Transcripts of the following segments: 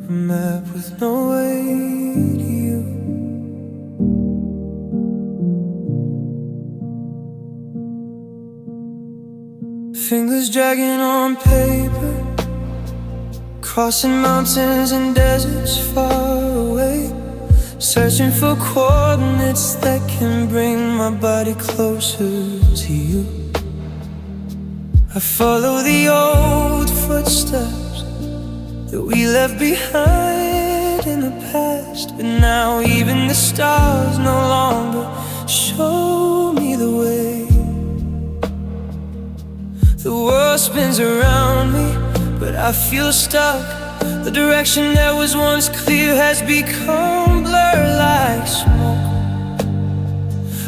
A map with no way to you. Fingers dragging on paper, crossing mountains and deserts far away, searching for coordinates that can bring my body closer to you. I follow the old footsteps that we left behind in the past, but now even the stars no longer show me the way. The world spins around me, but I feel stuck. The direction that was once clear has become blurred like smoke.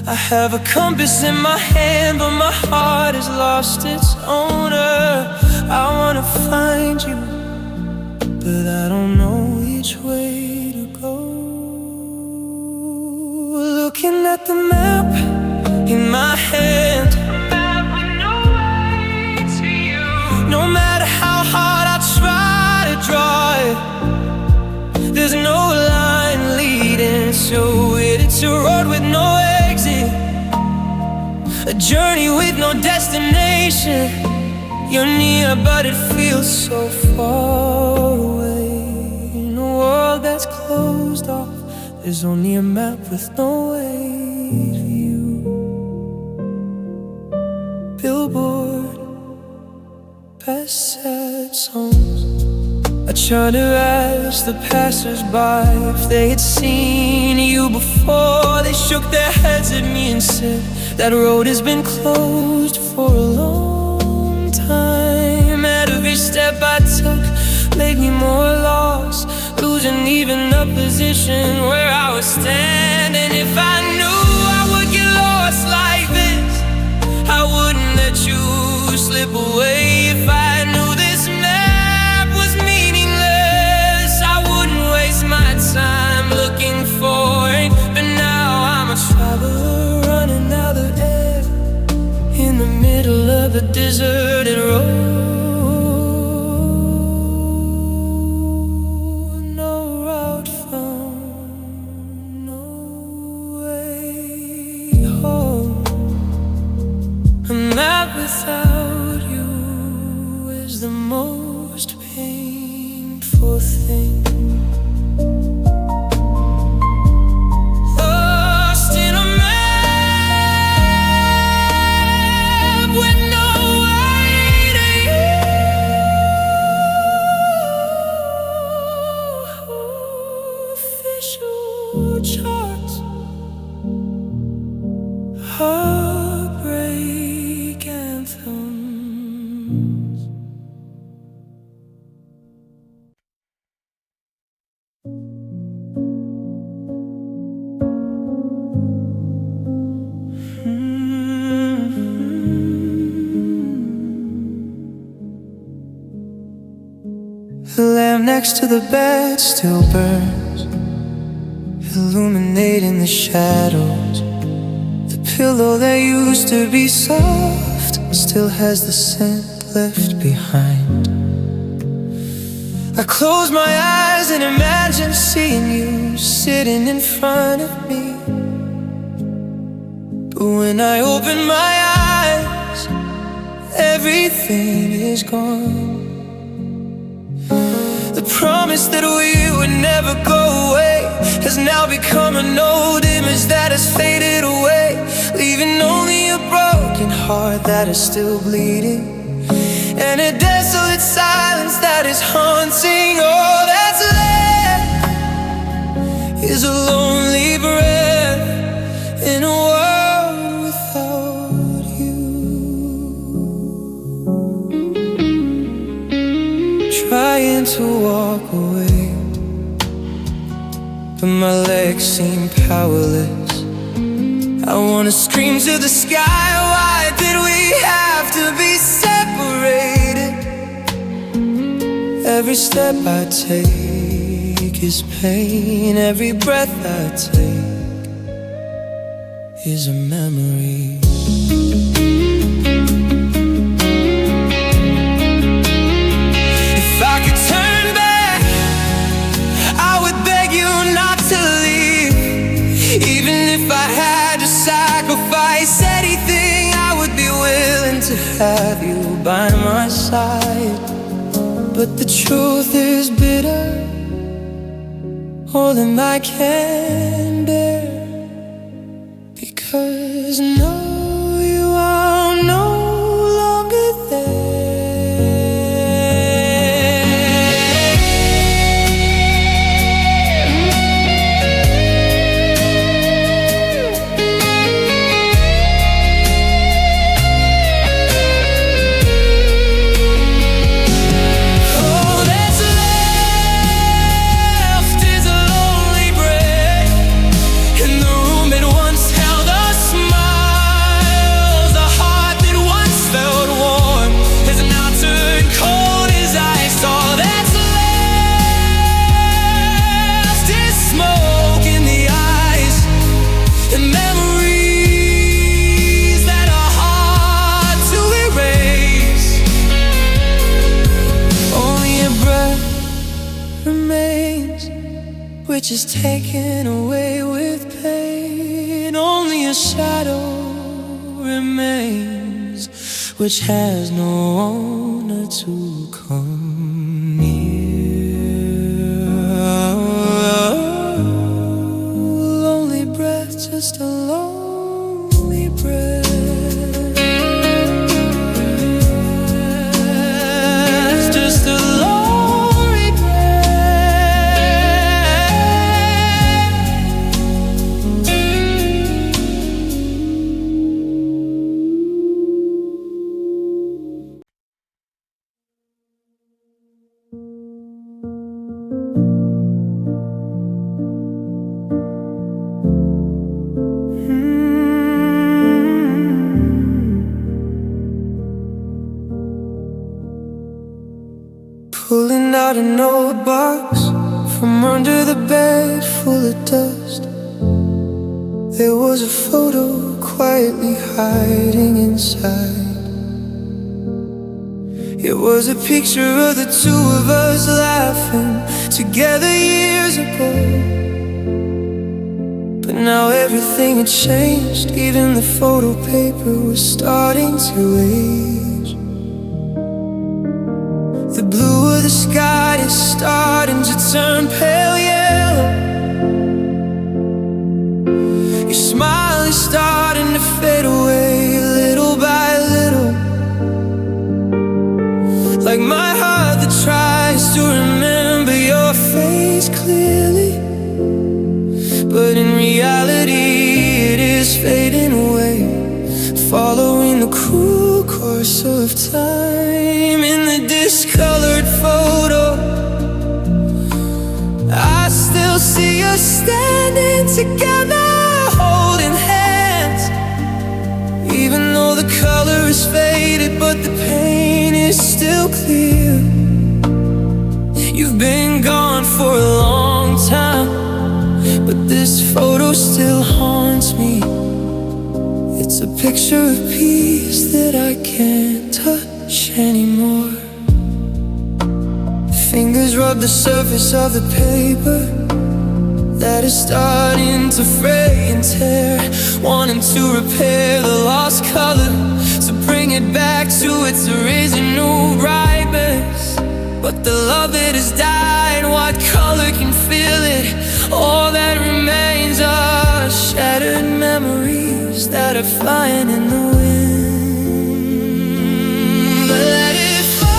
I have a compass in my hand, but my heart has lost its owner. I wanna find you, but I don't know which way to go. Looking at the map in my hand, no matter how hard I try to draw it, there's no line leading to it. It's a road with no exit, a journey with no destination. You're near, but it feels so far away. In a world that's closed off, there's only a map with no way to you. Billboard, past sad songs. I tried to ask the passers-by if they had seen you before. They shook their heads at me and said that road has been closed for a long time. At every step I took made me more lost, losing even the position where I was standing. If I knew I would get lost like this, I wouldn't let you slip away. If I knew this map was meaningless, I wouldn't waste my time looking for it. But now I'm a traveler running out of air in the middle of a deserted road. No route found, no way home. A map without you is the most painful thing. Lost in a map with no way to you. Official charts, heartbreak anthems. The lamp next to the bed still burns, illuminating the shadows. The pillow that used to be soft still has the scent left behind. I close my eyes and imagine seeing you sitting in front of me. But when I open my eyes, everything is gone. The promise that we would never go away has now become an old image that has faded away, leaving only a broken heart that is still bleeding, and a desolate silence that is haunting. All that's left is a lonely breath in a world without you. Trying to walk away, but my legs seem powerless. I wanna scream to the sky, why did we have to be separated? Every step I take is pain, every breath I take is a memory. If I could turn back to have you by my side. But the truth is bitter, more than I can bear. Because no, you are no longer which is taken away with pain. Only a shadow remains, which has no owner to come near. Lonely breath, just a lonely breath. Pulling out an old box from under the bed full of dust. There was a photo quietly hiding inside. It was a picture of the two of us laughing together years ago. But now everything had changed, even the photo paper was starting to age. The blue of the sky is starting to turn pale yellow. Your smile is starting to fade away little by little, like my heart that tries to remember your face clearly. But in reality it is fading away, following the cruel course of time. In the discolored photo, I still see us standing together, holding hands. Even though the color is faded, but the pain is still clear. You've been gone for a long time, but this photo still haunts me. It's a picture of peace that I can't touch anymore. Fingers rub the surface of the paper that is starting to fray and tear, wanting to repair the lost color, to bring it back to its original brightness. But the love that has died, what color can feel it? All that remains are shattered memories that are flying in the wind. But let it fly,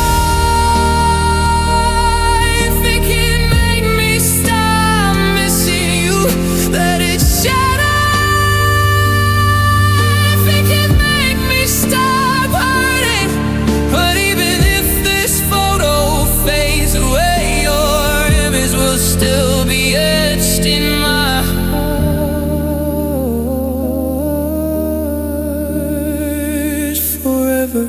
if it can make me stop missing you. Let it shatter, if it can make me stop hurting. But even if this photo fades away, your image will still be etched in my heart forever.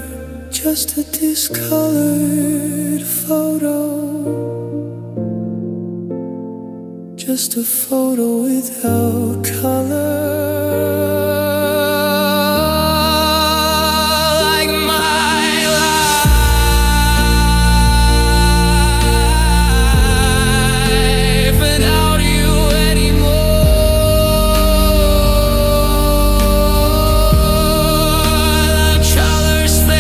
Just a discolored photo, just a photo without color. Like my life without you anymore. The colors fade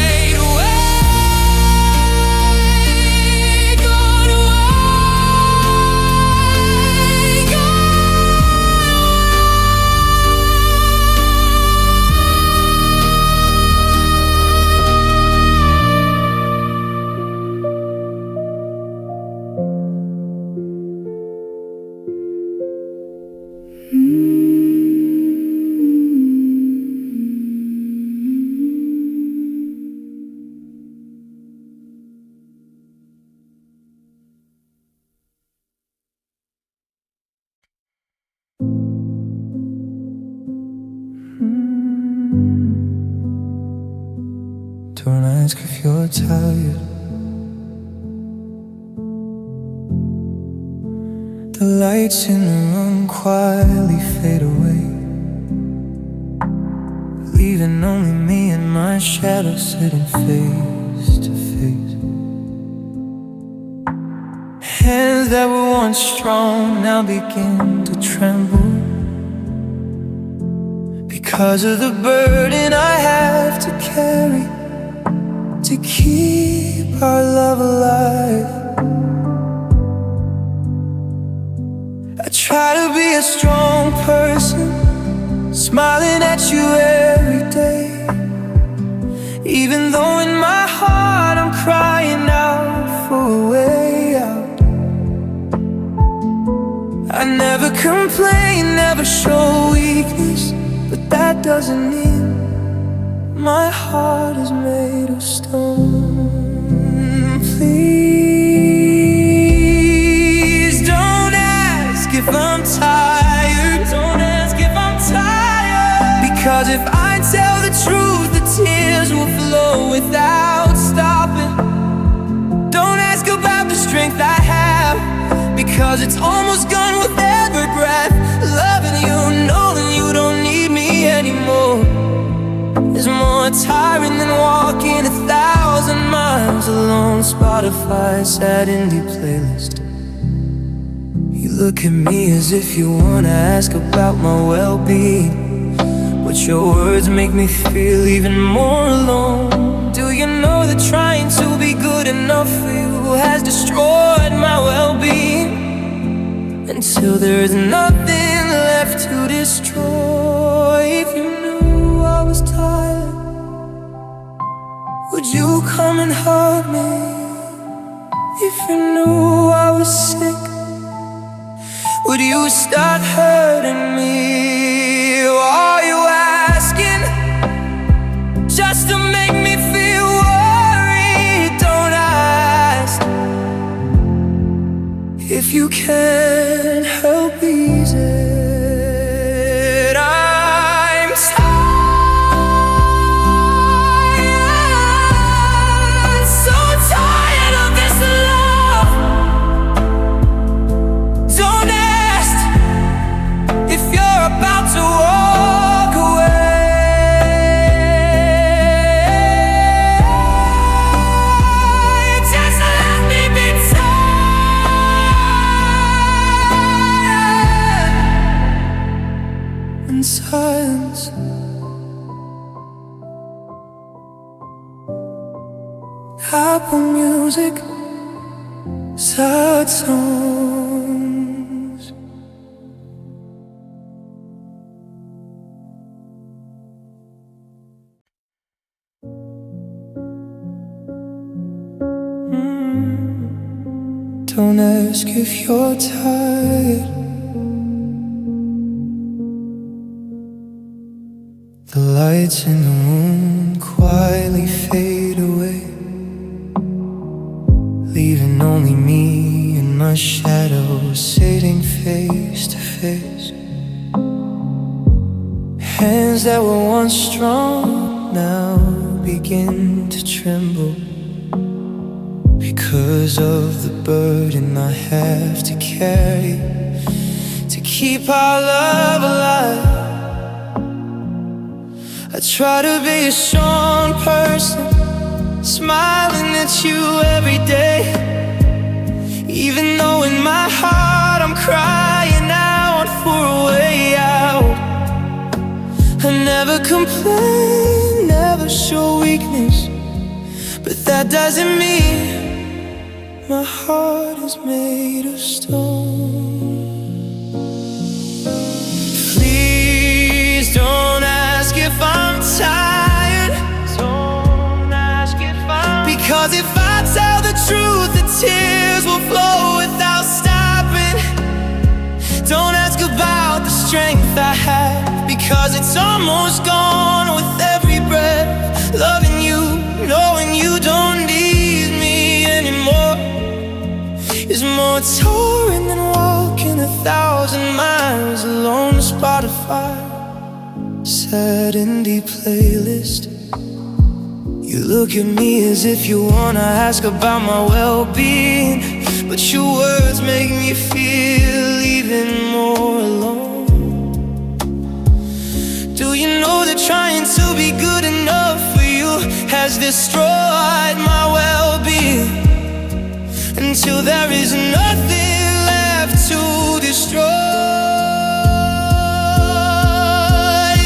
Don't ask if you're tired. The lights in the room quietly fade away, leaving only me and my shadow sitting face to face. Hands that were once strong now begin to tremble because of the burden I have to carry to keep our love alive. I try to be a strong person, smiling at you every day, even though in my heart I'm crying out for a way out. I never complain, never show weakness, but that doesn't mean my heart is made of stone. Please don't ask if I'm tired. Don't ask if I'm tired, because if I tell the truth, the tears will flow without stopping. Don't ask about the strength I have, because it's almost gone with every breath. Loving you, knowing you don't need me anymore, is more tiring than walking 1,000 miles alone. Spotify sad indie playlist. You look at me as if you wanna ask about my well-being, but your words make me feel even more alone. Do you know that trying to be good enough for you has destroyed my well-being, until there's nothing left to destroy? If you knew I was tired, would you come and hug me? If you knew I was sick, would you start hurting me? Or are you asking just to make me feel worried? Don't ask if you can't help ease it. I'm tired, so tired of this love. Don't ask if you're about to walk away. Just let me be tired in silence. Apple Music, sad songs. Don't ask if you're tired. The lights in the room quietly fade away, leaving only me and my shadow sitting face to face. Hands that were once strong now begin to tremble because of the burden I have to carry to keep our love alive. I try to be a strong person, smiling at you every day, even though in my heart I'm crying out for a way out. I never complain, never show weakness, but that doesn't mean my heart is made of stone. Please don't ask if I'm tired. Don't ask if I'm, because if I tell the truth, the tears will flow without stopping. Don't ask about the strength I have, because it's almost gone with every breath. Loving you, knowing you don't need me anymore, is more touring than walking 1,000 miles alone. Spotify sad indie playlist. You You look at me as if you wanna ask about my well-being, but your words make me feel even more alone. Do you know that trying to be good enough for you has destroyed my well-being, until there is nothing left to destroy?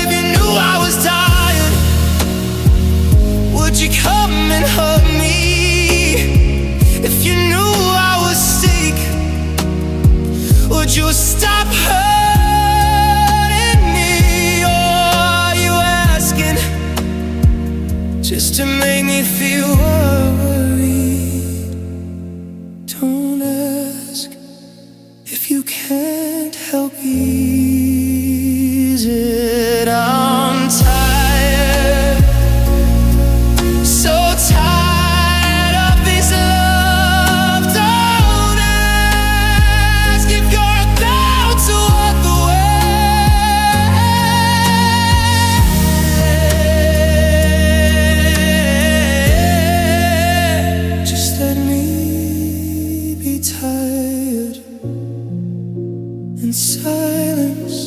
If you knew I was tired, would you come and hug me? If you knew I was sick, would you stop hurting me? Or are you asking just to make me feel worried? Don't ask if you can't help ease it. I'm tired, so tired of this love. Don't ask if you're about to walk away. Just let me be tired in silence.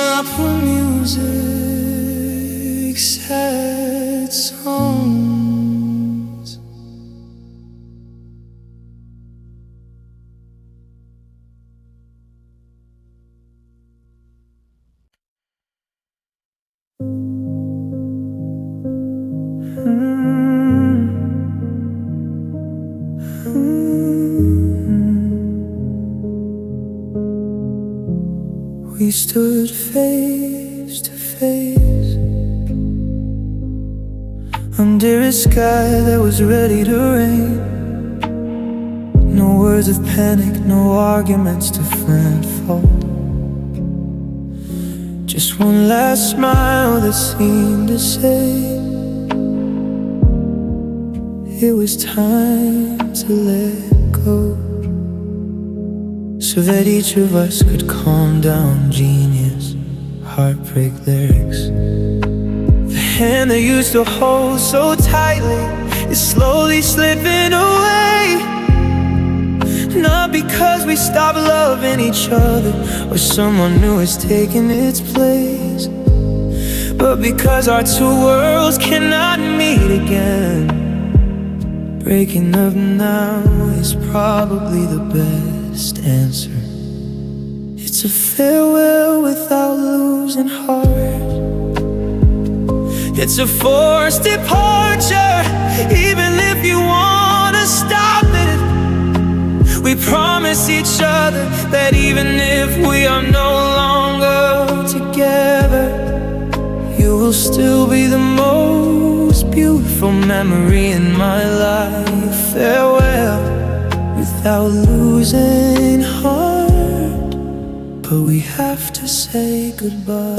I put music, sad songs. We stood face to face under a sky that was ready to rain. No words of panic, no arguments to find fault. Just one last smile that seemed to say it was time to let go, so that each of us could calm down. Genius, heartbreak lyrics. The hand that used to hold so tightly is slowly slipping away. Not because we stopped loving each other or someone new is taking its place, but because our two worlds cannot meet again. Breaking up now is probably the best answer. It's a farewell without losing heart. It's a forced departure, even if you wanna stop it. We promise each other that even if we are no longer together, you will still be the most beautiful memory in my life. Farewell without losing heart, but we have to say goodbye.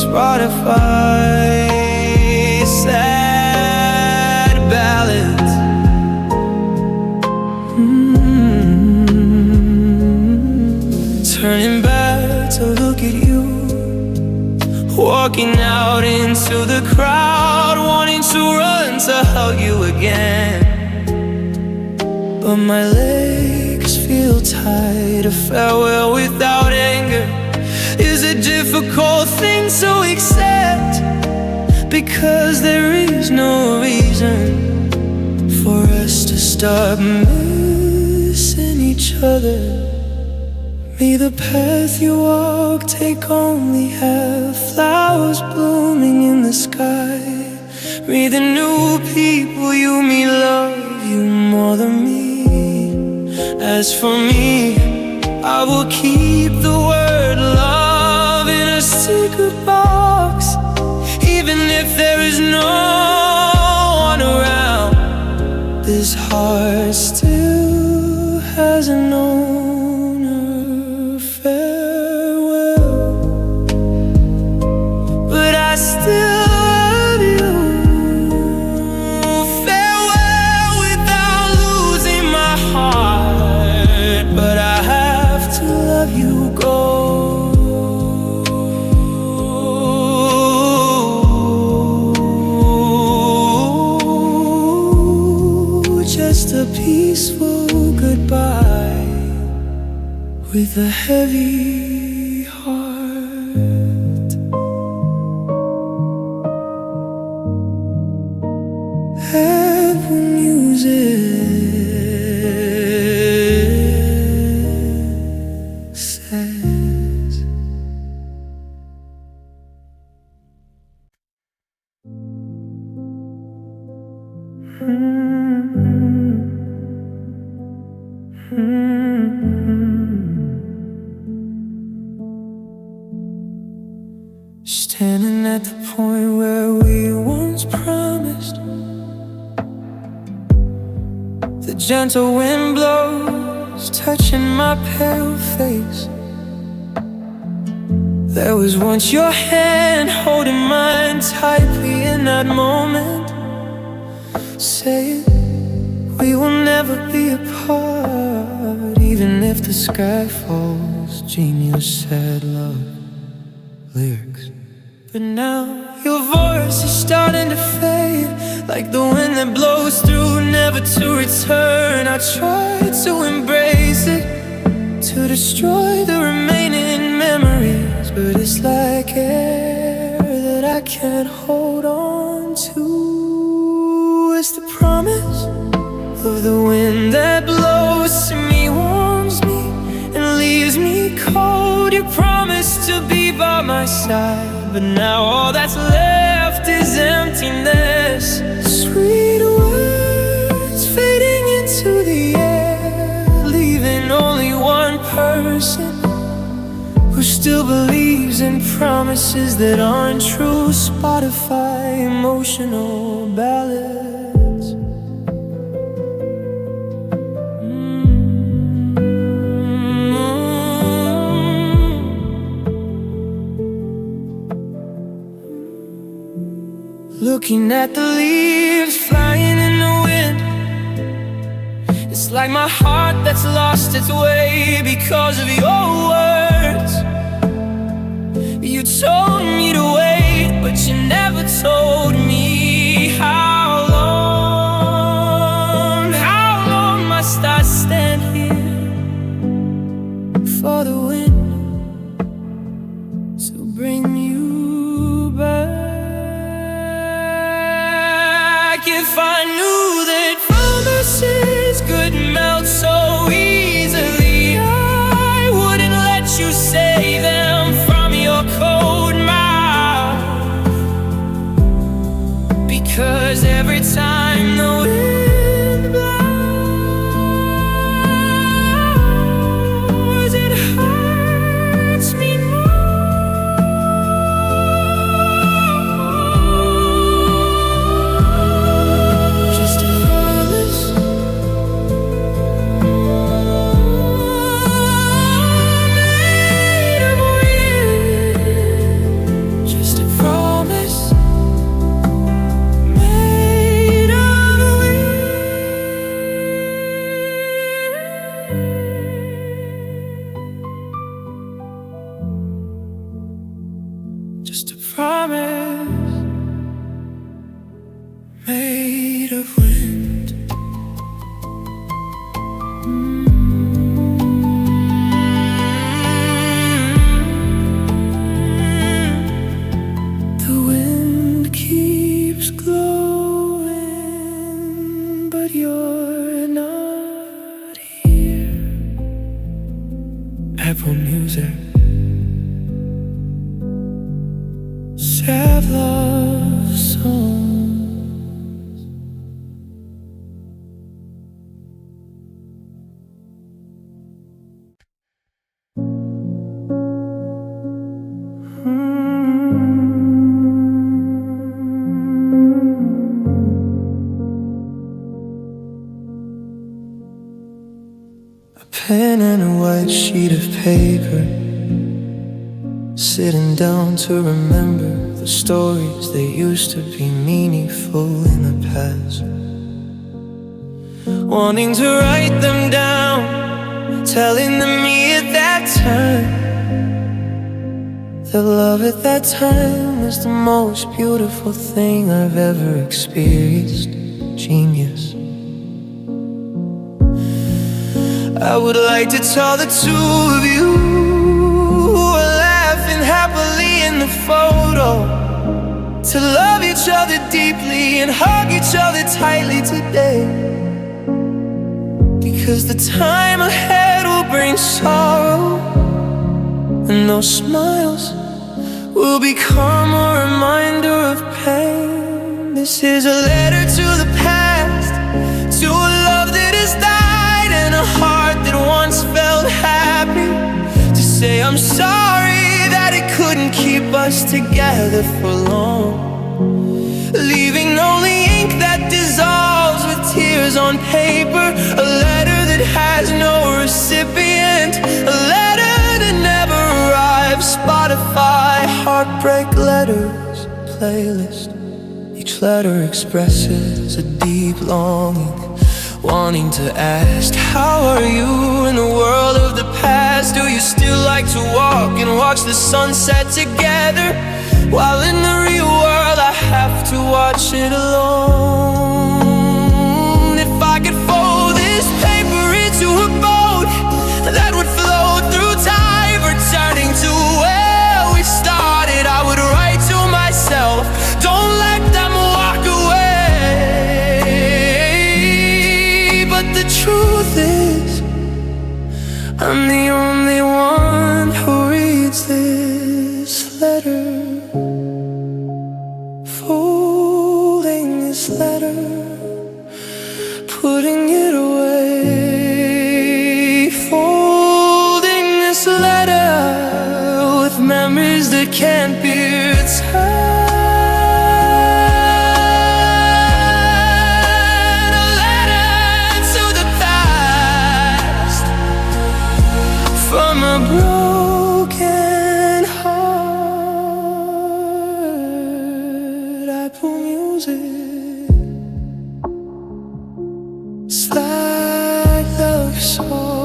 Spotify, sad ballads. Turning back to look at you, walking out into the crowd, wanting to run to hug you again, but my legs feel tight. A farewell without anger is a difficult thing to accept, because there is no reason for us to start missing each other. May the path you walk take only have flowers blooming in the sky. May the new people you meet love you more than me. As for me, I will keep the word love in a secret box, even if there is no one around. This heart still has an owner. Farewell, but I still love you. Farewell without losing my heart, but I have to love you go. with a heavy heart. Apple Music says standing at the point where we once promised. The gentle wind blows, touching my pale face. There was once your hand holding mine tightly in that moment, saying we will never be apart, even if the sky falls. Genius said love lyrics. But now your voice is starting to fade, like the wind that blows through, never to return. I tried to embrace it, to destroy the remaining memories, but it's like air that I can't hold on to. It's the promise of the wind that blows to me, warms me and leaves me cold. You promised to be by my side, but now all that's left is emptiness. Sweet words fading into the air, leaving only one person who still believes in promises that aren't true. Spotify emotional ballads. Looking at the leaves flying in the wind, it's like my heart that's lost its way because of your words. You told me to wait, but you never told me how long. How long must I stand here for the wind to bring you back? If I knew that promises could melt so easily, I wouldn't let you say them from your cold mouth. Because every time the wind blows, it hurts me more. Just a promise made of wind. The wind keeps glowing, but you're not here. Apple Music. Sad love songs. A pen and a white sheet of paper, sitting down to remember the stories that used to be meaningful in the past. Wanting to write them down, telling them me at that time that love at that time was the most beautiful thing I've ever experienced. Genius. I would like to tell the two of you who are laughing happily in the photo to love each other deeply and hug each other tightly today, because the time ahead will bring sorrow, and those smiles will become a reminder of pain. This is a letter to the past, to a love that has died and a heart that once felt happy, to say I'm sorry that it couldn't keep us together for long, leaving only ink that dissolves with tears on paper, a letter that has no recipient, a letter that never arrives. Spotify heartbreak letters playlist. Each letter expresses a deep longing, wanting to ask, how are you in the world of the past? Do you still like to walk and watch the sunset together? While in the real world I have to watch it alone. If I could fold this paper into a boat that would float through time, returning to where we started, I would write to myself, don't let them walk away. But the truth is, I'm the only one who reads this letter. Folding this letter, putting it away. Folding this letter with memories that can't be returned. A letter to the past from a broken heart. Apple Music, slide love songs.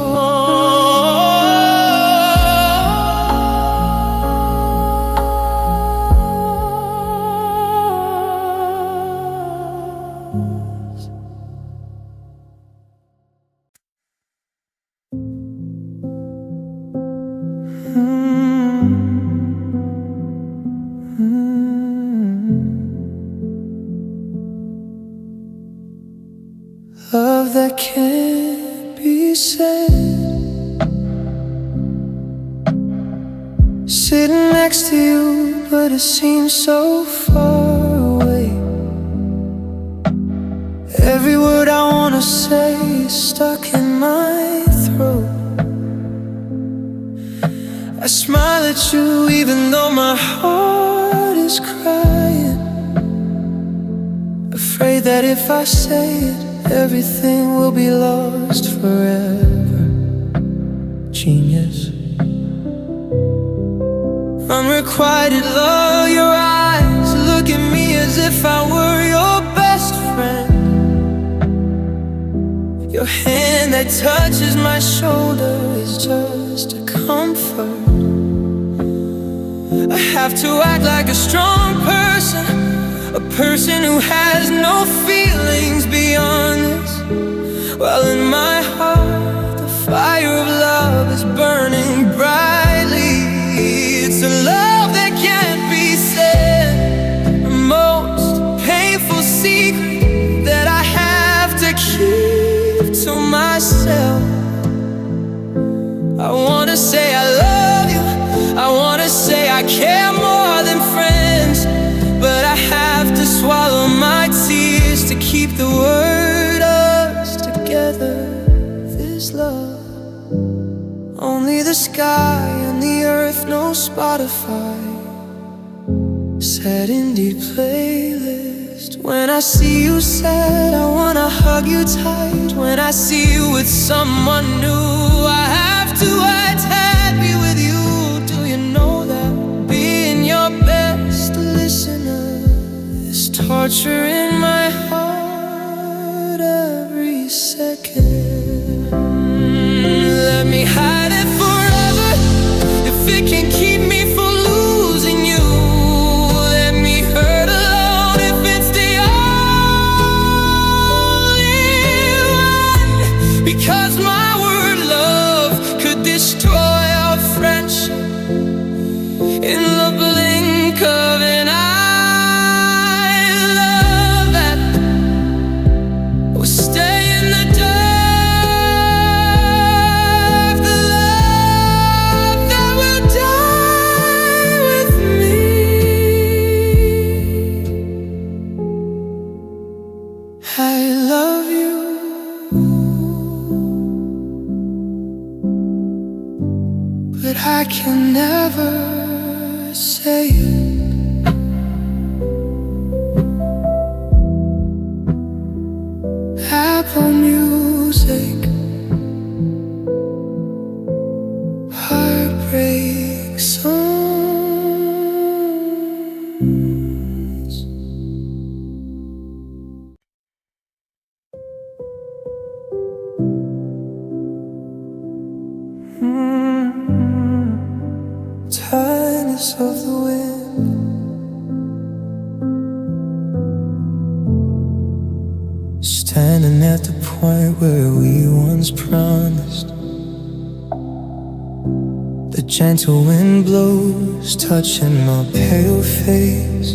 Love that can't be said, sitting next to you, but it seems so far away. Every word I wanna say is stuck in my throat. I smile at you even though my heart is crying, afraid that if I say it, everything will be lost forever. Genius. Unrequited love, your eyes look at me as if I were your best friend. Your hand that touches my shoulder is just a comfort. I have to act like a strong person, a person who has no feelings beyond this, while in my heart the fire of love is burning brightly. It's a love that can't be said, the most painful secret that I have to keep to myself. I wanna say I love you, I wanna say I care more than friends, but I have to swallow my tears to keep the word us together. This love, only the sky and the earth, no Spotify, sad indie playlist. When I see you sad, I wanna hug you tight. When I see you with someone new, I have to act happy with you. Do you know that being your best listener is torture in my heart every second? Let me hide it forever if it can keep me from losing you. Let me hurt alone if it's the only one, because my word point where we once promised. The gentle wind blows, touching my pale face.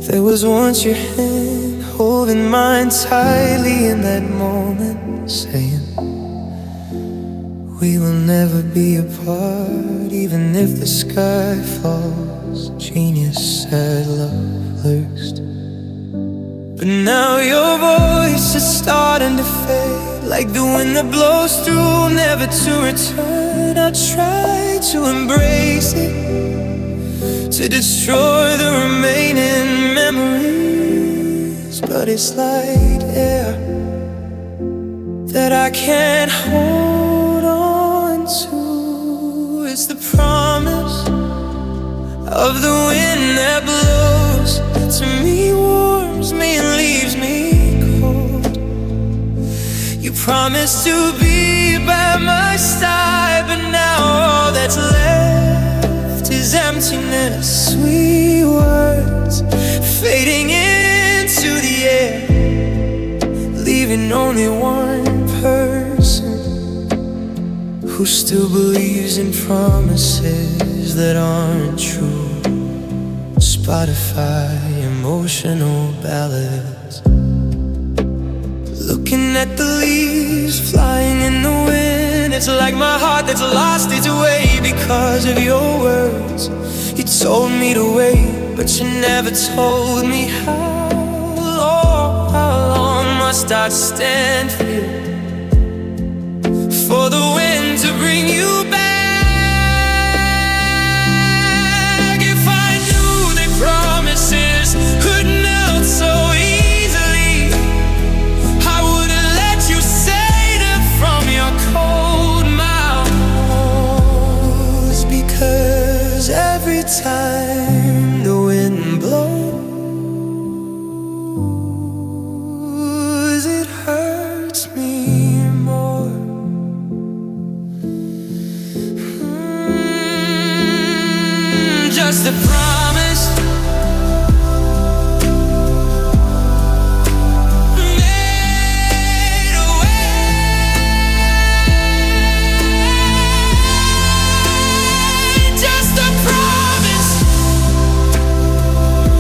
There was once your hand holding mine tightly in that moment, saying we will never be apart, even if the sky falls. Genius said love lurks. But now your voice is starting to fade, like the wind that blows through, never to return. I try to embrace it, to destroy the remaining memories, but it's like air that I can't hold on to. It's the promise of the wind that blows to me, warms me and leaves me cold. You promised to be by my side, but now all that's left is emptiness. Sweet words fading into the air, leaving only one person who still believes in promises that aren't true. Spotify emotional ballads, looking at the leaves flying in the wind. It's like my heart that's lost its way because of your words. You told me to wait, but you never told me how long must I stand here for the wind to bring you back? If I knew that promises could melt so easily, I wouldn't let you say them from your cold mouth. Because every time the wind blows, it hurts me more. Just a promise made away. Just a promise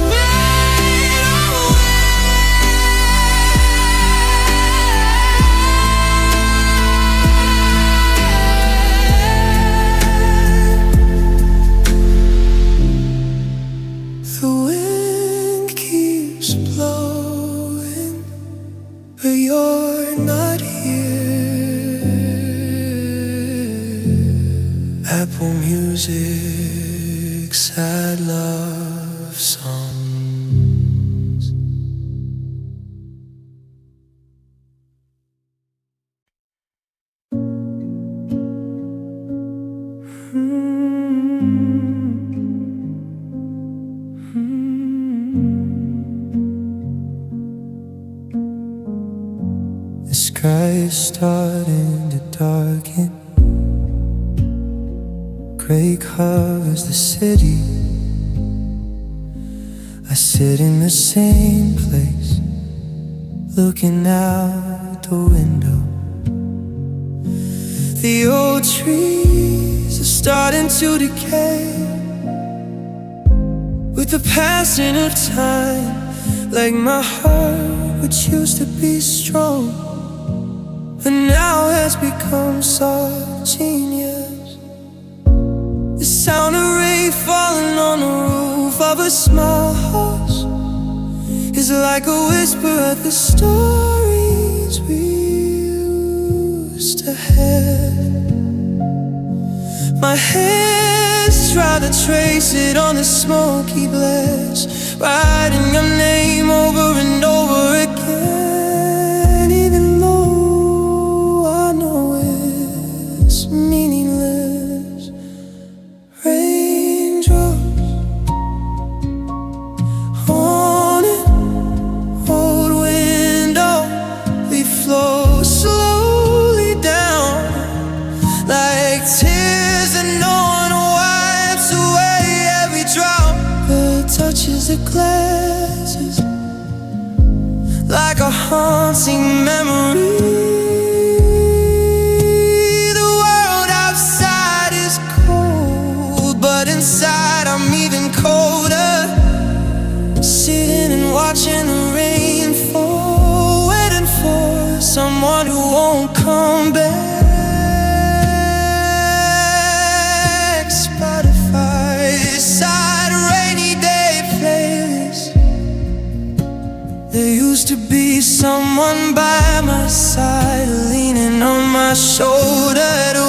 made away. The wind keeps blowing, but you're not here. Apple Music, sad love songs. The sky is starting to darken. Gray covers the city. I sit in the same place, looking out the window. The old trees are starting to decay with the passing of time, like my heart, which used to be strong, but now has become soft genius. The sound of rain falling on the roof of a small house is like a whisper at the stories we used to have. My hands try to trace it on the smoky glass, writing your name over and over again, even though I know it's meaningless. Raindrops on an old window, they flow slowly down like tears that no one wipes away. Every drop that touches the glasses, like a haunting memory. The world outside is cold, but inside I'm even colder. Sitting and watching the rain fall, waiting for someone who won't come back. Spotify side rainy day playlist. There used to be someone by my side, leaning on my shoulder to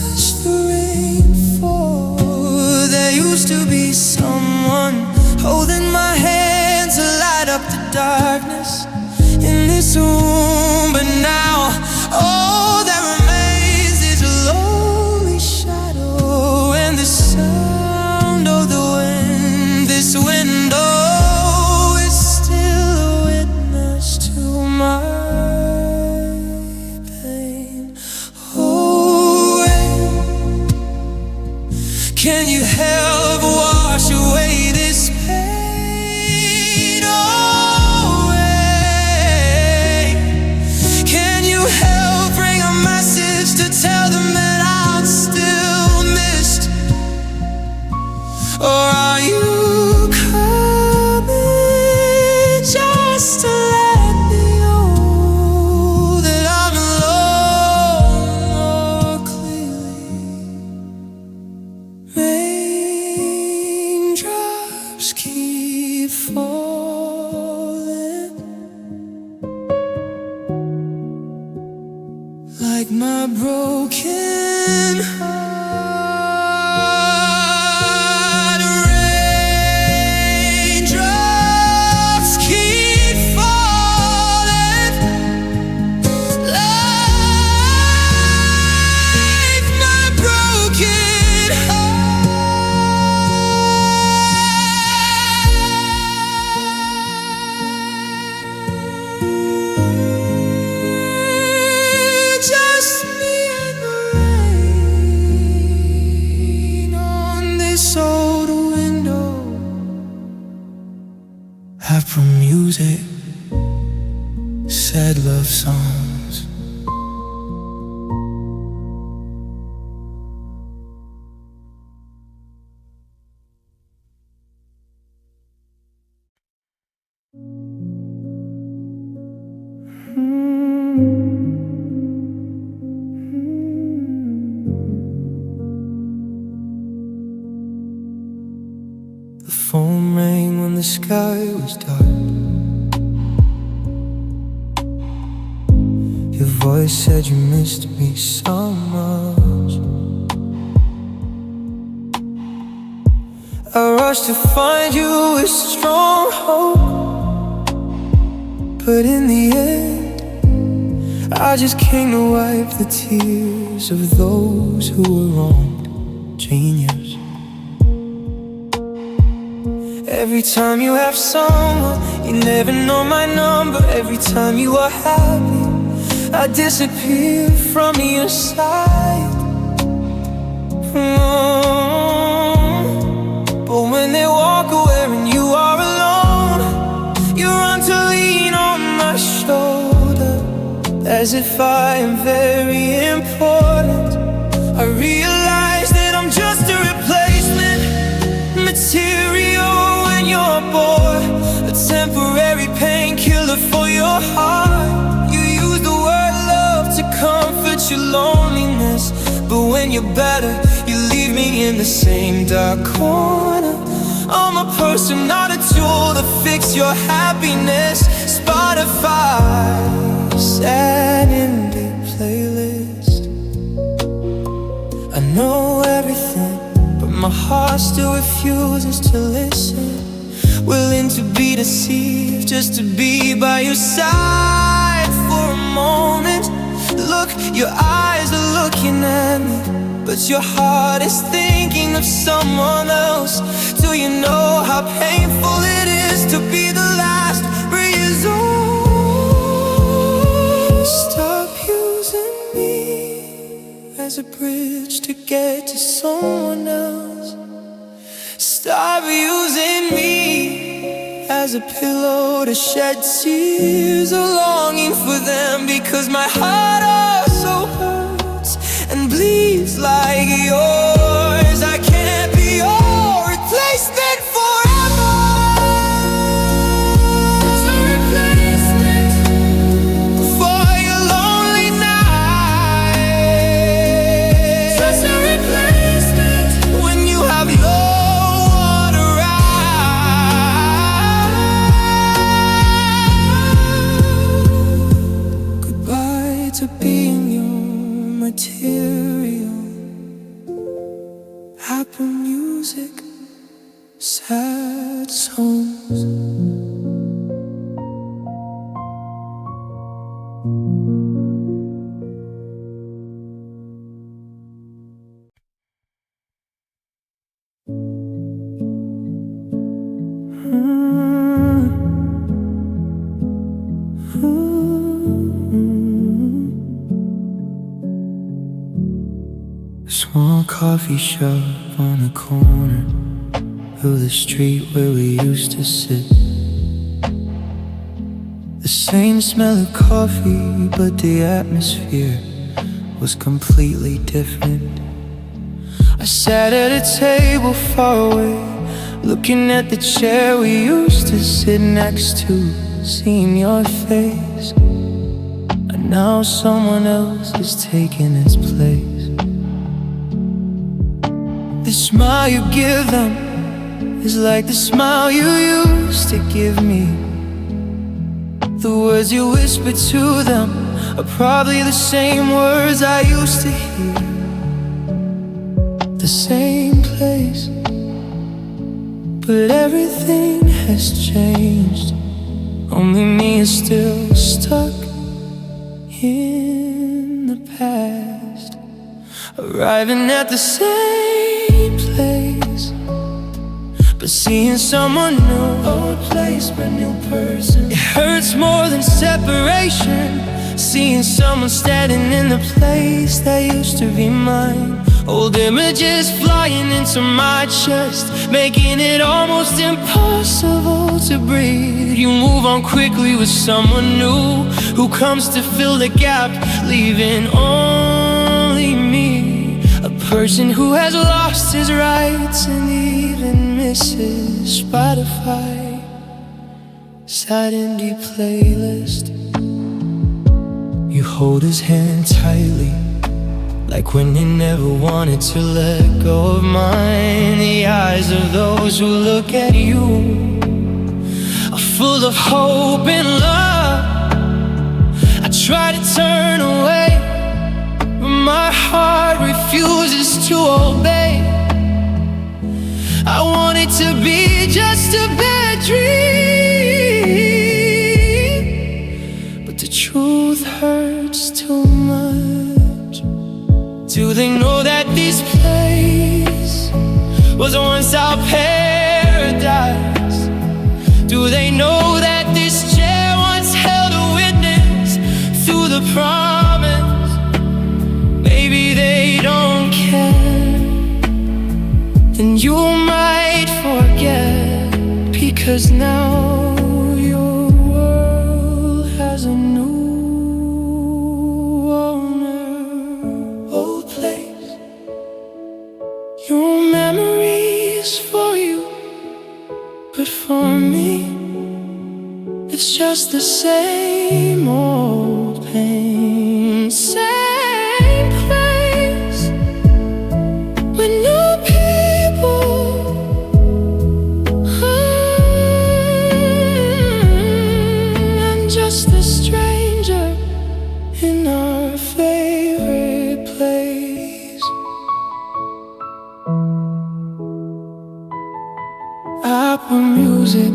watch the rain fall. There used to be someone holding my hand to light up the darkness in this room. But now all that remains is a lonely shadow and the sound of the wind. This window is still a witness to my pain. Oh, rain, can you help wash away this pain? Oh, rain, can you help bring a message to tell them that I'm still missed? Or are you coming just to let me know that I'm alone more clearly? Raindrops keep falling like my broken heart. Raindrops keep falling like my broken heart. Just me and the rain on this old window. Afro music, sad love songs. The phone rang when the sky was dark. Your voice said you missed me so much. I rushed to find you with strong hope, but in the end I just came to wipe the tears of those who were wronged. Genius. Every time you have someone, you never know my number. Every time you are happy, I disappear from your side. But when they walk away and you are alone, you run to lean on my shoulder, as if I am very important. I realize that I'm just a replacement material when you're bored, a temporary painkiller for your heart. You use the word love to comfort your loneliness, but when you're better, you leave me in the same dark corner. I'm a person, not a tool to fix your happiness. Spotify, sad indie playlist. I know everything, but my heart still refuses to listen. Willing to be deceived just to be by your side for a moment. Look, your eyes are looking at me, but your heart is thinking of someone else. Do you know how painful it is to be the last resort? Stop using me as a bridge to get to someone else. Stop using me as as a pillow to shed tears of longing for them, because my heart also hurts and bleeds like yours. I can't be your replacement forever. There's no replacement for your lonely nights. There's no replacement when you have no one around. Goodbye to being your material. Apple Music, sad songs. Small coffee shop on the corner of the street where we used to sit. The same smell of coffee, but the atmosphere was completely different. I sat at a table far away, looking at the chair we used to sit next to, seeing your face. And now someone else is taking its place. The smile you give them is like the smile you used to give me. The words you whisper to them are probably the same words I used to hear. The same place, but everything has changed. Only me is still stuck in the past, arriving at the same place, but seeing someone new. Old place, but new person. It hurts more than separation, seeing someone standing in the place that used to be mine. Old images flying into my chest, making it almost impossible to breathe. You move on quickly with someone new, who comes to fill the gap, leaving only me. A person who has lost his rights and even misses Spotify sad indie playlist. You hold his hand tightly, like when you never wanted to let go of mine. The eyes of those who look at you are full of hope and love. I try to turn away, but my heart refuses to obey. I want it to be just a bad dream, but the truth hurts too much. Do they know that this place was once our paradise? Do they know that this chair once held a witness through the promise? Maybe they don't care, then you might forget, because now your world has a new owner. Old place, your memories for you, but for me it's just the same old pain. Same place with new people. I'm just a stranger in our favorite place. Apple Music,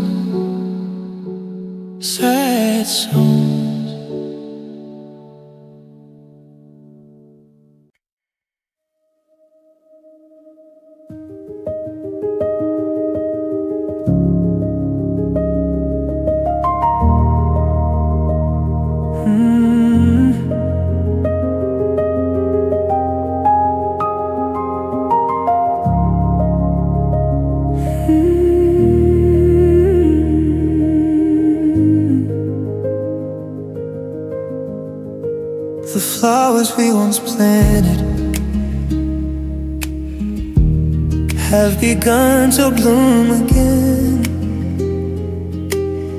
sad songs. flowers we once planted have begun to bloom again,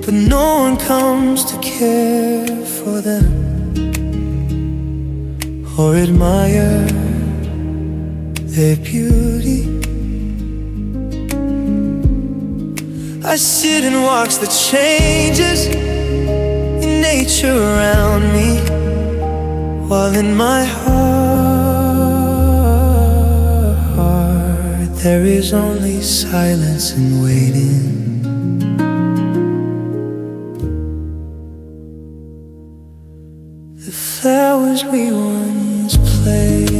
but no one comes to care for them or admire their beauty. I sit and watch the changes in nature around me, while in my heart there is only silence and waiting. The flowers we once played.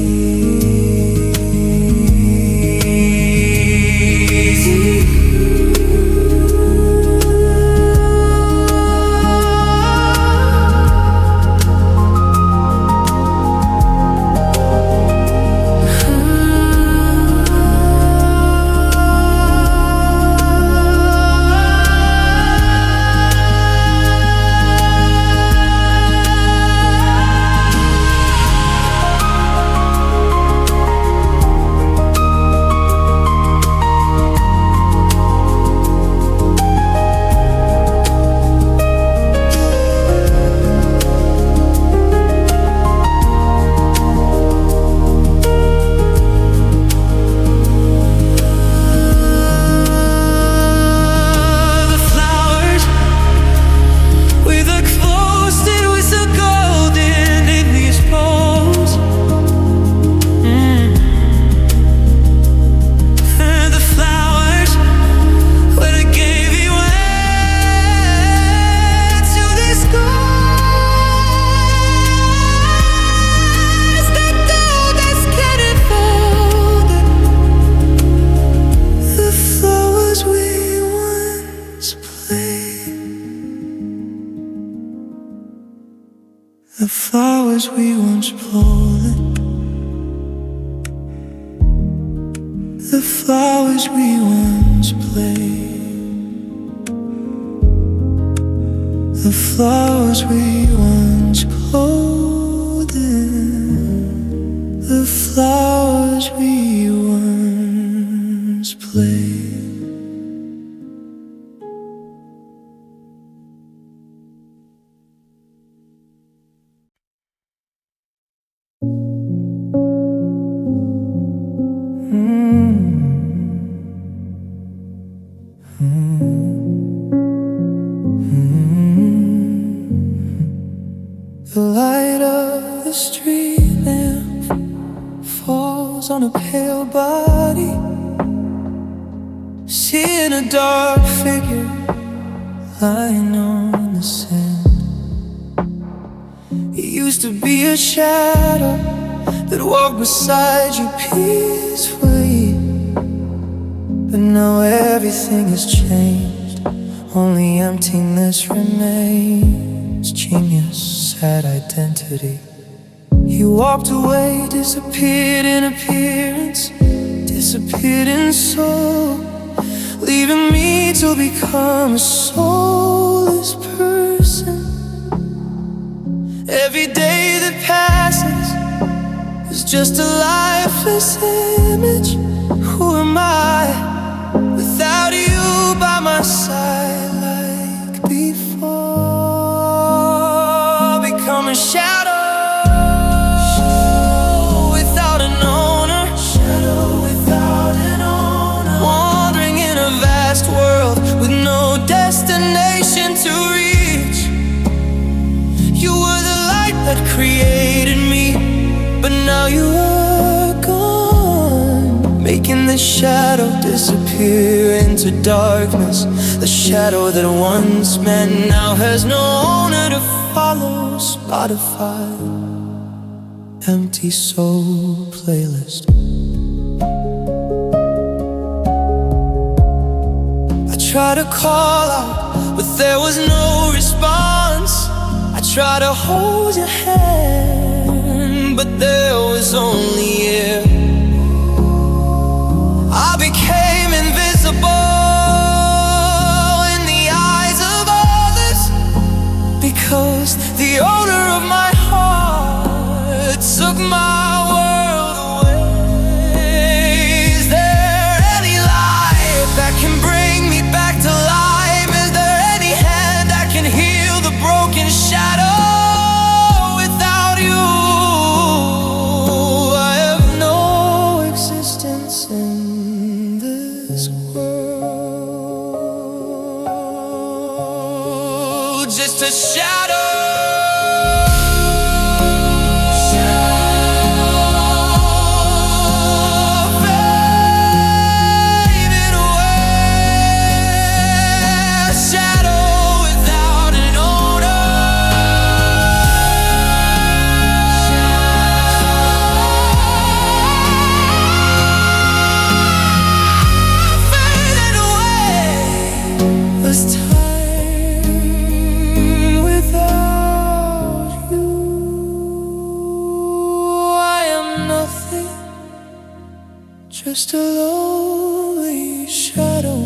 The flowers we once planted, the flowers we once played, the flowers we once clothed in, the flowers we once played. The light of the street lamp falls on a pale body, seeing a dark figure lying on the sand. It used to be a shadow that walked beside you peacefully, but now everything has changed, only emptiness remains. Genius, sad identity. He walked away, disappeared in appearance, disappeared in soul, leaving me to become a soulless person. Every day that passes is just a lifeless image. Who am I without you by my side like before? Become a shadow without an owner, shadow without an owner, wandering in a vast world with no destination to reach. You were the light that created me, but now you are gone, making the shadow disappear into darkness. The shadow that once meant now has no owner to follow. Spotify, empty soul playlist. I tried to call out, but there was no response. I tried to hold your hand, but there was only air. I became invisible in the eyes of others, because the owner of my heart just a shadow. Just a lonely shadow.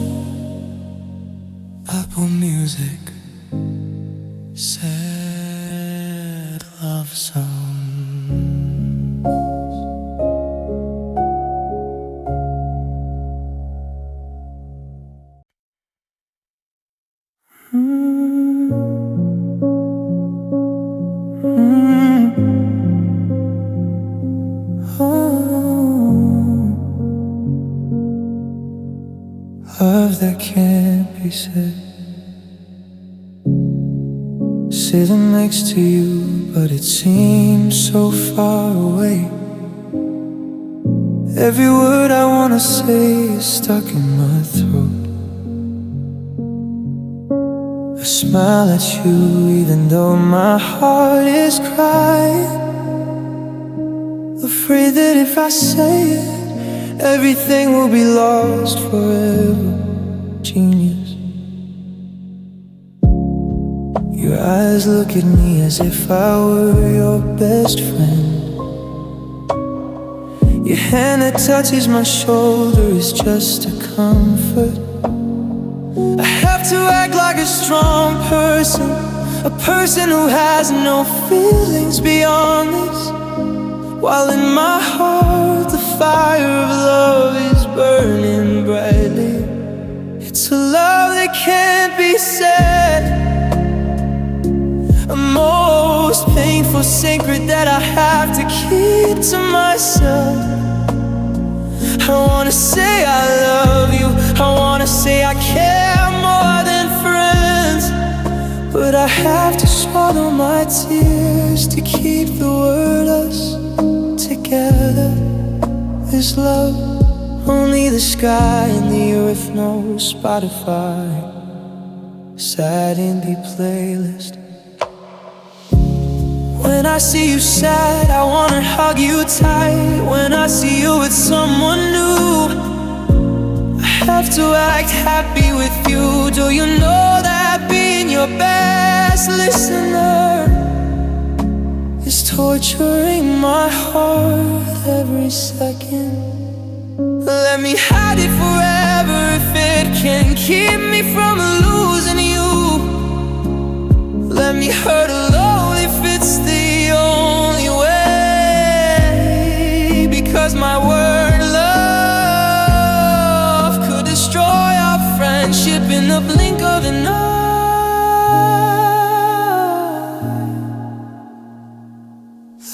Apple Music. Sad love songs. Love that can't be said. Sitting next to you, but it seems so far away. Every word I wanna say is stuck in my throat. I smile at you even though my heart is crying, afraid that if I say it, everything will be lost forever. Genius. Your eyes look at me as if I were your best friend. Your hand that touches my shoulder is just a comfort. I have to act like a strong person, a person who has no feelings beyond this, while in my heart the fire of love is burning brightly. It's a love that can't be said, a most painful secret that I have to keep to myself. I wanna say I love you, I wanna say I care more than friends, but I have to swallow my tears to keep the word us together. This love, only the sky and the earth know. Spotify, sad indie playlist. When I see you sad, I wanna hug you tight. When I see you with someone new, I have to act happy with you. Do you know that being your best listener is torturing my heart every second? Let me hide it forever if it can keep me from losing you. Let me hurt alone if it's the only way, because my word love could destroy our friendship in the blink of an eye.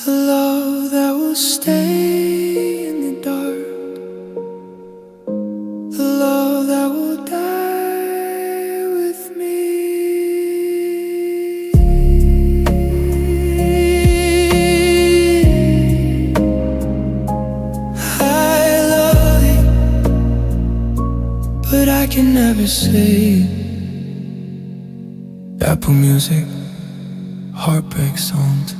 The love that will stay in the dark, the love that will die with me. I love you, but I can never say it. Apple Music, heartbreak songs.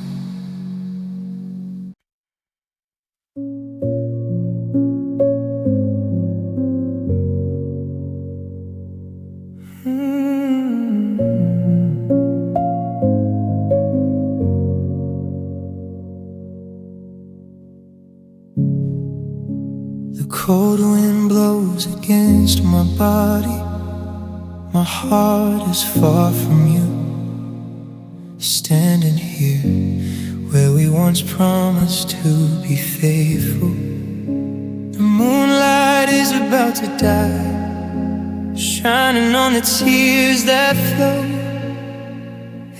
The cold wind blows against my body. My heart is far from you. Standing here where we once promised to be faithful. The moonlight is about to die, shining on the tears that flow,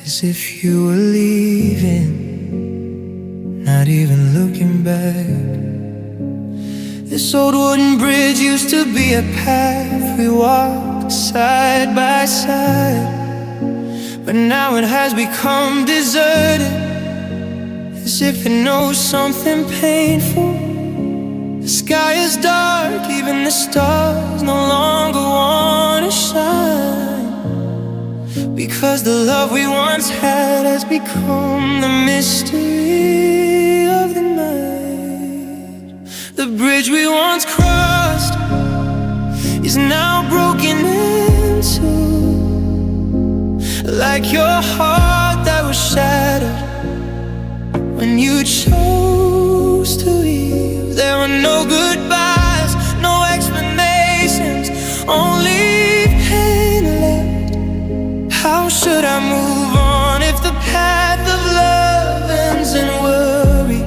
as if you were leaving, not even looking back. This old wooden bridge used to be a path we walked side by side, but now it has become deserted, as if it knows something painful. The sky is dark, even the stars no longer want to shine, because the love we once had has become the mystery of the night. The bridge we once crossed is now broken into, like your heart that was shattered when you chose to leave. There are no goodbyes, no explanations, only pain left. How should I move on if the path of love ends in worry?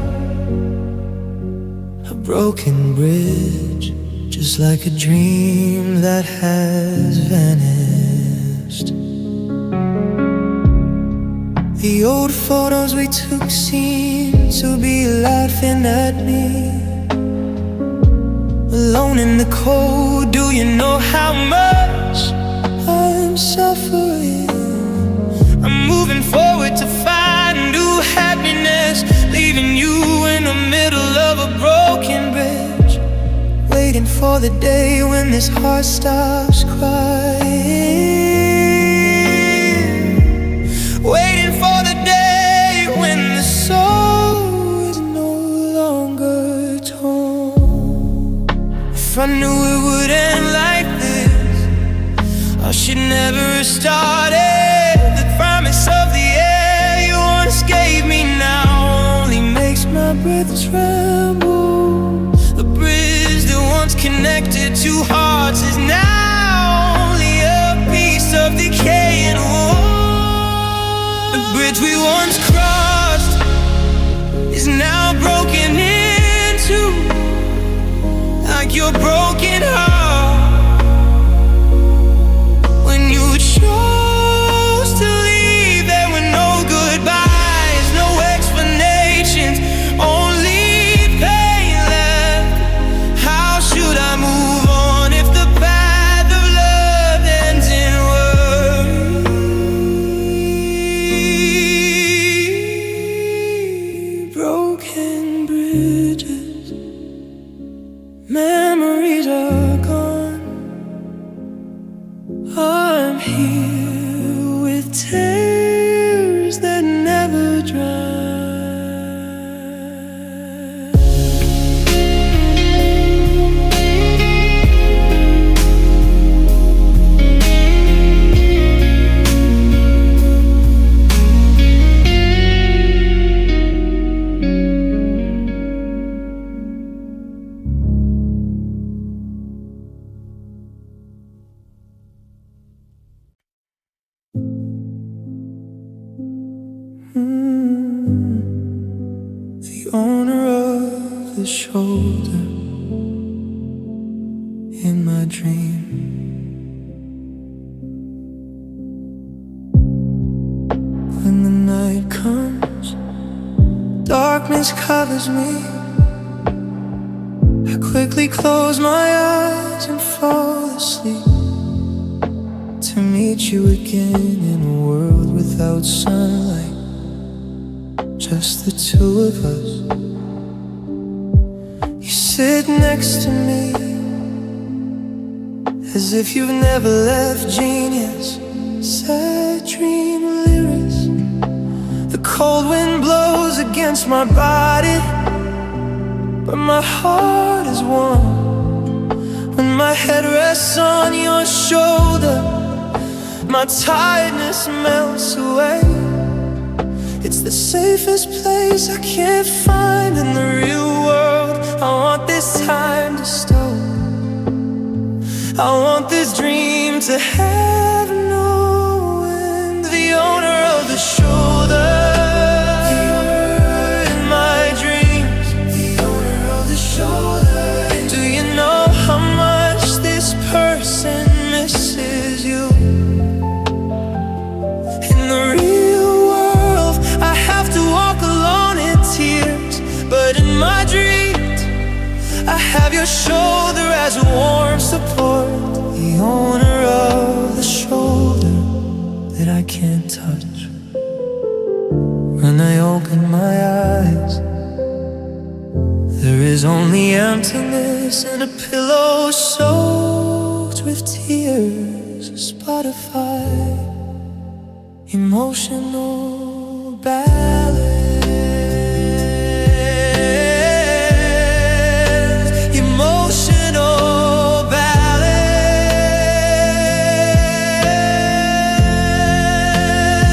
A broken bridge, just like a dream that has vanished. The old photos we took seem to be laughing at me. Alone in the cold, do you know how much I'm suffering? I'm moving forward to find new happiness, leaving you in the middle of a broken bridge, waiting for the day when this heart stops crying, waiting for the day when the soul is no longer torn. If I knew it would end like this, I should never have started. The promise of the air you once gave me now only makes my breath tremble. The bridge that once connected two hearts is now only a piece of decaying wall. The bridge we once crossed is now broken into, like your broken heart when you chose to leave. There were no goodbyes, no explanations, only pain left. How should I move on if the path of love ends in worry? Broken bridges, memories are gone. I'm here with tears that never dry. The owner of the shoulder in my dream. When the night comes, darkness covers me. I quickly close my eyes and fall asleep, to meet you again in a world without sunlight, just the two of us. You sit next to me as if you've never left. Genius, sad dream lyrics. The cold wind blows against my body, but my heart is warm when my head rests on your shoulder. My tiredness melts away. It's the safest place I can't find in the real world. I want this time to stop. I want this dream to have no end. The owner of the shoulder in my dreams. The owner of the shoulder. Do you know how much this person misses you? In the real world, I have to walk alone in tears, but in my dreams, I have your shoulder as a warm support. The owner of the shoulder that I can't touch. There's only emptiness and a pillow soaked with tears. Spotify, emotional balance, emotional balance.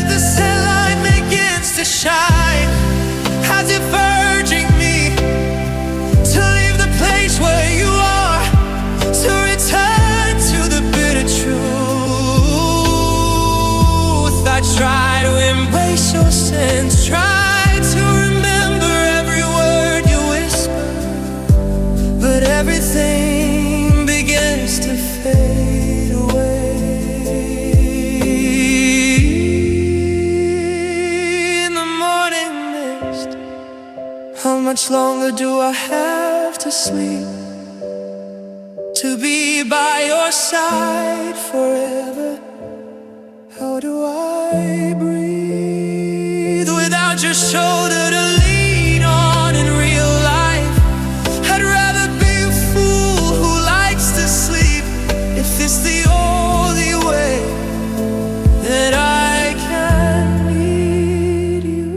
The sunlight begins to shine as if urging me to leave the place where you are, to return to the bitter truth. I try to embrace your sins, try to remember every word you whisper, but everything begins to fade away. In the morning mist, how much longer do I have to sleep to be by your side forever? How do I breathe without your shoulder to lean on in real life? I'd rather be a fool who likes to sleep, if it's the only way that I can lead you.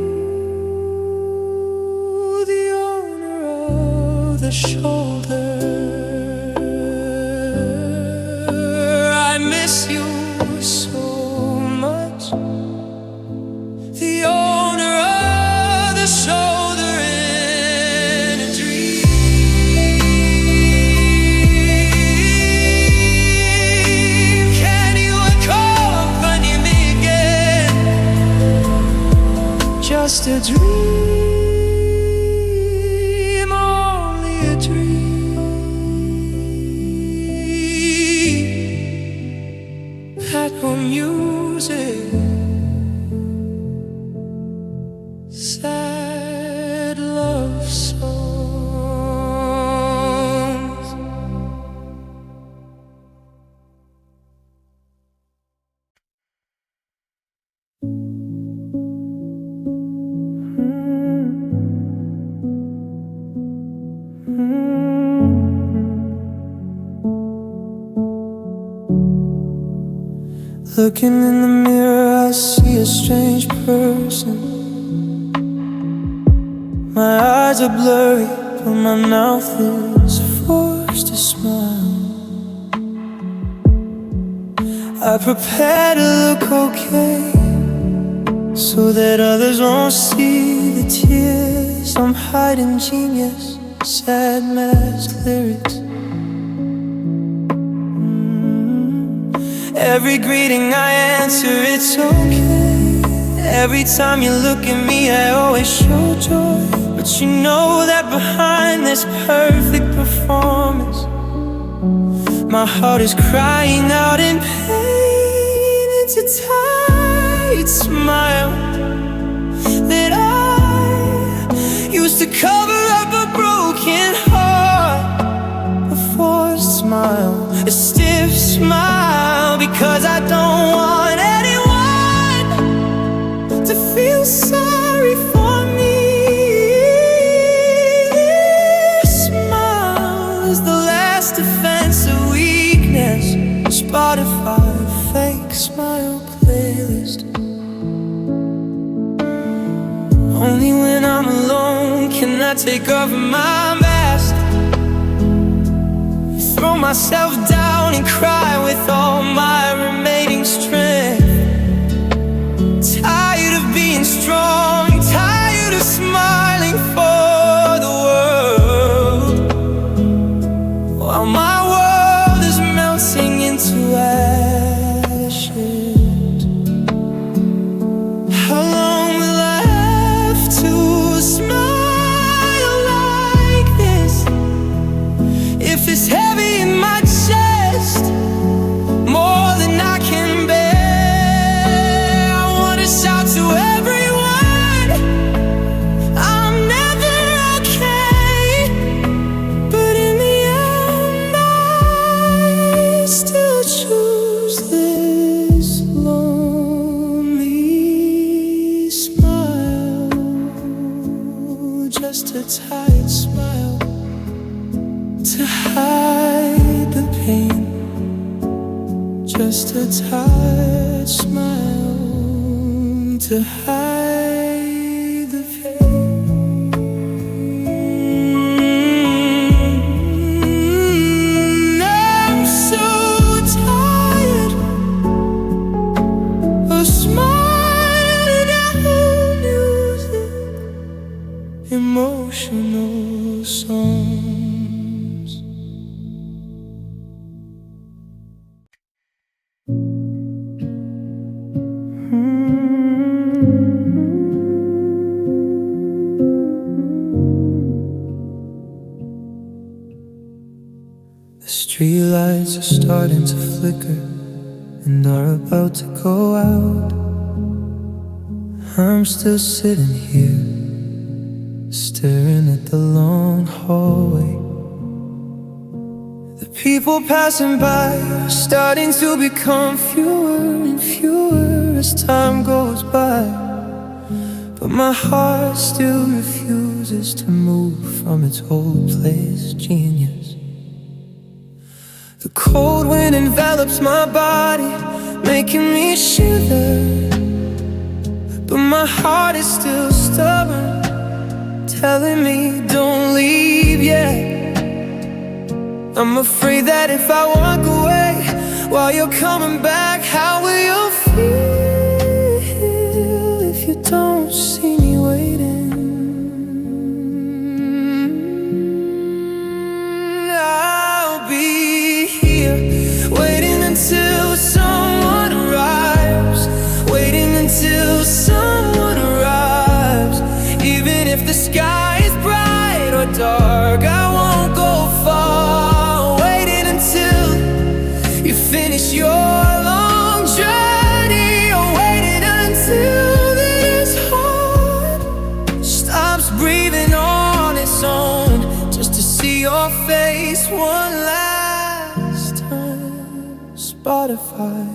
The owner of the shoulder, I miss you so much. The owner of the shoulder in a dream. Can you accompany me again? Just a dream, only a dream. Background music, sad love songs. Looking in the mirror, I see a strange person. My eyes are blurry, but my mouth is forced to smile. I prepare to look okay, so that others won't see the tears. I'm hiding genius, sad mask lyrics. Every greeting I answer, it's okay. Every time you look at me, I always show joy. But you know that behind this perfect performance, my heart is crying out in pain. It's a tight smile that I used to cover up a broken heart. A forced smile, a stiff smile, because I don't want anyone to feel sorry for me. This smile is the last defense of weakness. Spotify fake smile playlist. Only when I'm alone can I take off my mask, throw myself down and cry with all my remaining strength. Tired of being strong, tired of smiling for the world, while my world is melting into ashes. How long will I have to smile like this? If it's heavy in my chest, more than I can bear, I wanna shout to everyone, I'm never okay. But in the end, I pain, just a tired smile to hide the pain. I'm so tired of smiling at music, emotional songs. The streetlights are starting to flicker and are about to go out. I'm still sitting here, staring at the long hallway. The people passing by are starting to become fewer and fewer as time goes by. But my heart still refuses to move from its old place. Genius. The cold wind envelops my body, making me shiver. But my heart is still stubborn, telling me don't leave yet. I'm afraid that if I walk away while you're coming back, how will you feel if you don't see me waiting? I'll be here, waiting until someone arrives, waiting until someone arrives. Even if the sky is bright or dark, I won't go far, waiting until you finish your long journey, or waiting until this heart stops breathing on its own, just to see your face one last time. Spotify,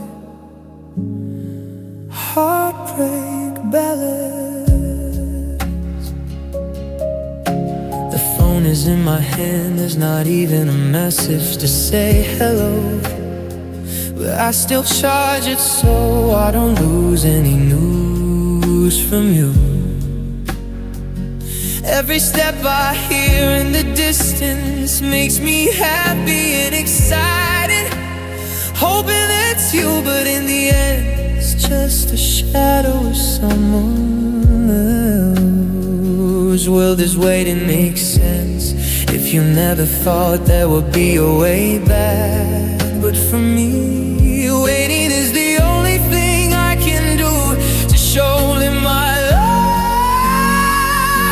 heartbreak ballads. The phone is in my hand, there's not even a message to say hello, but I still charge it so I don't lose any news from you. Every step I hear in the distance makes me happy and excited, hoping it's you, but in the end it's just a shadow of someone else. Will this waiting make sense if you never thought there would be a way back? But for me, waiting is the only thing I can do to show that my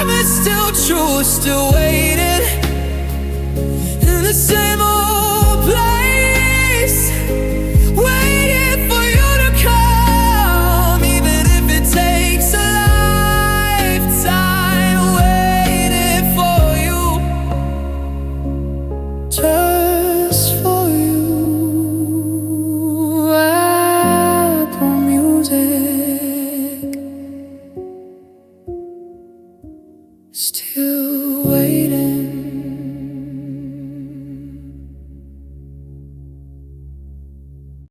love is still true, still waiting in the same old place, waiting for you to come, even if it takes a lifetime, waiting for you, just for you. Apple Music, still